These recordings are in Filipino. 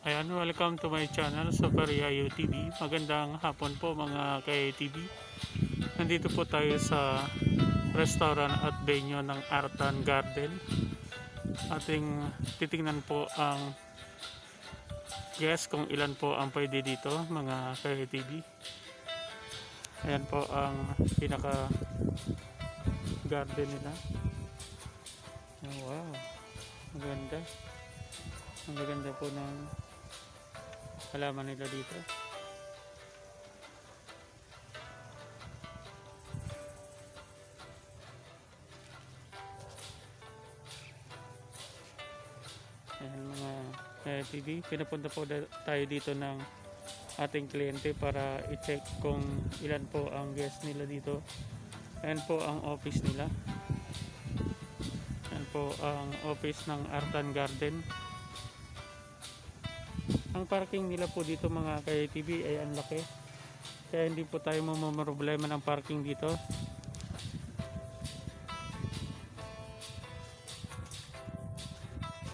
Ayan, welcome to my channel, Super Yayo TV. Magandang hapon po mga ka-TV. Nandito po tayo sa restaurant at venue ng Artan Garden. Ating titingnan po ang guest kung ilan po ang pwede dito mga ka-TV. Ayan po ang pinaka garden nila. Wow, maganda. Ang ganda po ng halaman nila dito. Ayan mga TV, pinapunta po tayo dito ng ating kliyente para i-check kung ilan po ang guest nila dito. Ayan po ang office nila. Ayan po ang office ng Artan Garden. Ang parking nila po dito mga ka-TV ay ang laki. Kaya hindi po tayo mamamroblema ng parking dito.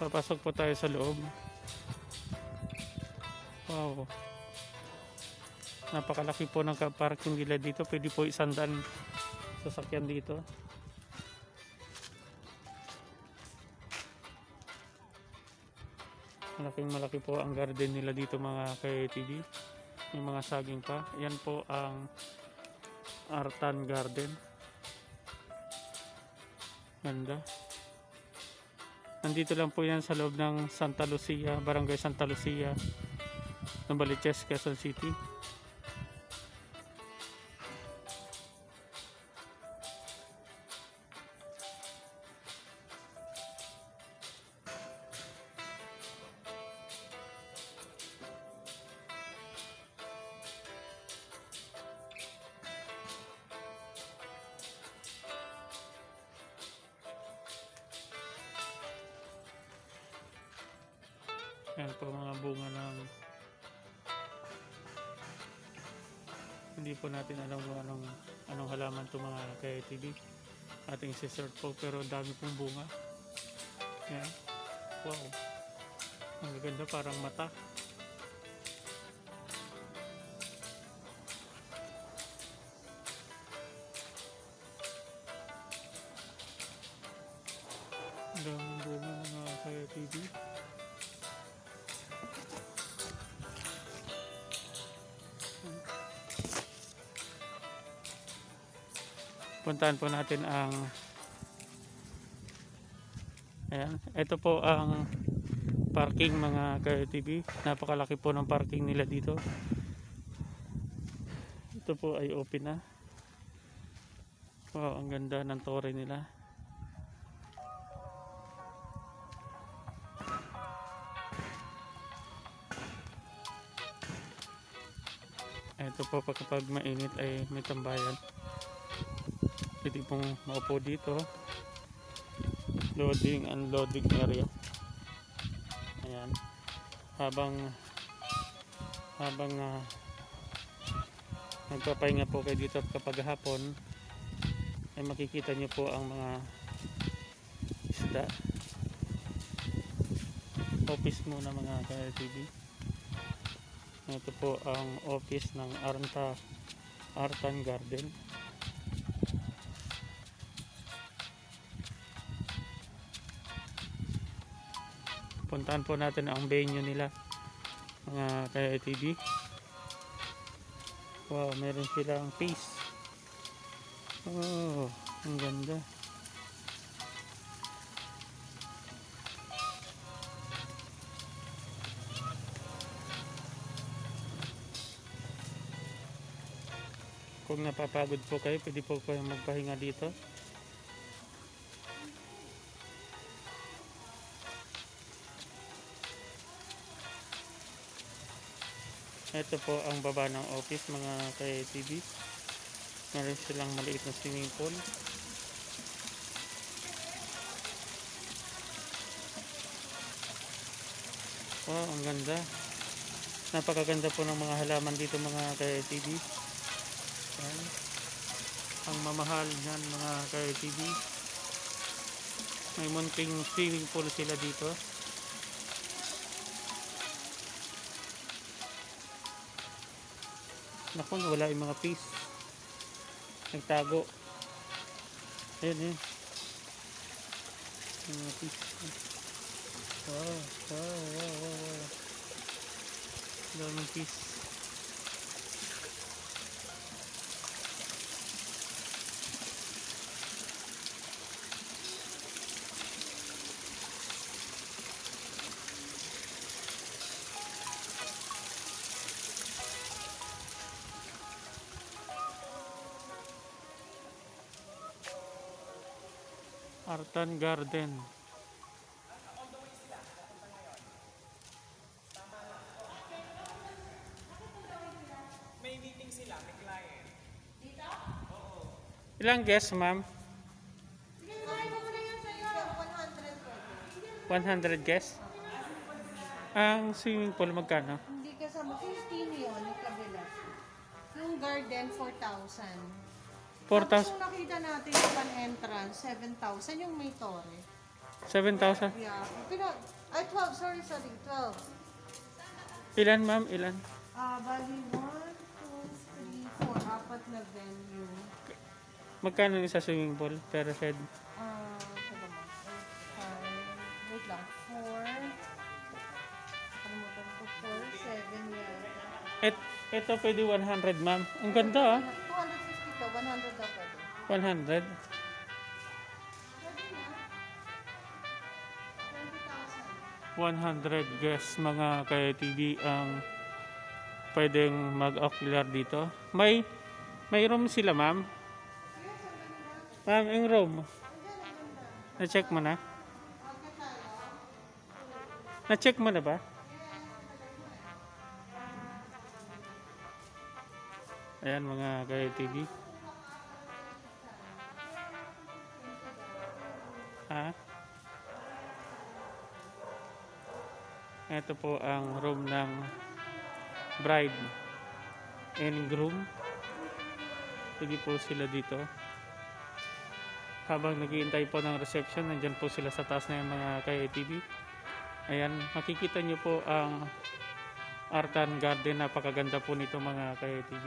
Papasok po tayo sa loob. Wow. Napakalaki po ng parking nila dito. Pwede po 100 sasakyan dito. Malaki po ang garden nila dito mga ka-TV. May mga saging pa. Yan po ang Artan Garden. Ganda. Nandito lang po yan sa loob ng Santa Lucia, Barangay Santa Lucia, Novaliches, Quezon City. Yan po mga bunga ng hindi po natin alam kung anong halaman to mga ka-TV. Ating si-search po pero dami pong bunga. Yan. Wow. Ang ganda, parang mata. Ang daming bunga mga ka-TV. Puntahan po natin ang ayan, ito po ang parking mga ka-TV. Napakalaki po ng parking nila dito. Ito po ay open na. Wow, ang ganda ng tore nila. Ito po kapag mainit ay may tambayan. Pwede pong maupo dito. Loading and unloading area. Ayan. Habang nagpapahinga po kayo dito kapag hapon ay makikita nyo po ang mga isda. Office muna mga ka-TV. Ito po ang office ng Artan Garden. Puntahan po natin ang venue nila mga ka-TV. Wow, meron silang face. Oh, ang ganda. Kung napapagod po kayo, pwede po kayo magpahinga dito. Ito po ang baba ng office mga ka-TV. Meron silang maliit na swimming pool. Wow, ang ganda. Napakaganda po ng mga halaman dito mga ka-TV. Ang mamahal niyan mga ka-TV. May munting swimming pool sila dito. Naku, wala yung mga piece. Nagtago. Ayan. Yung mga piece. Wow. Daming piece. Artan Garden. May meeting sila, may client. Ilang guests, ma'am? 100 guests? Ang swimming pool magkano? Hindi kasama. 15 yun, yung kabila. Yung garden, 4,000. Tapos 4,000? yung nakita natin yung pan-entrance, 7,000 yung may tore. 7,000? Yeah. Ay, 12. Sorry. 12. Ilan, ma'am? Ilan? Bali, 1, 2, 3, 4. Apat na venue. Magkano yung sa swimming pool per head? Teka mo. 5, wait lang. 4. Kalimutan ko. 4, 7 yan. Ito pwede 100, ma'am. Ang ganda, ah. 250 to. 100 daw pwede. 100. Pwede na. 100 20,000. guests mga ka-TV ang pwedeng mag-ocular dito. May room sila, ma'am. Ma'am, yung room. Na-check mo na? Na-check mo na ba? Ayan mga ka-TV. Ito po ang room ng bride and groom. Pwede po sila dito. Habang naghihintay po ng reception, nandyan po sila sa taas na yung mga ka-TV. Ayan, makikita nyo po ang Artan Garden. Napakaganda po nito mga ka-TV.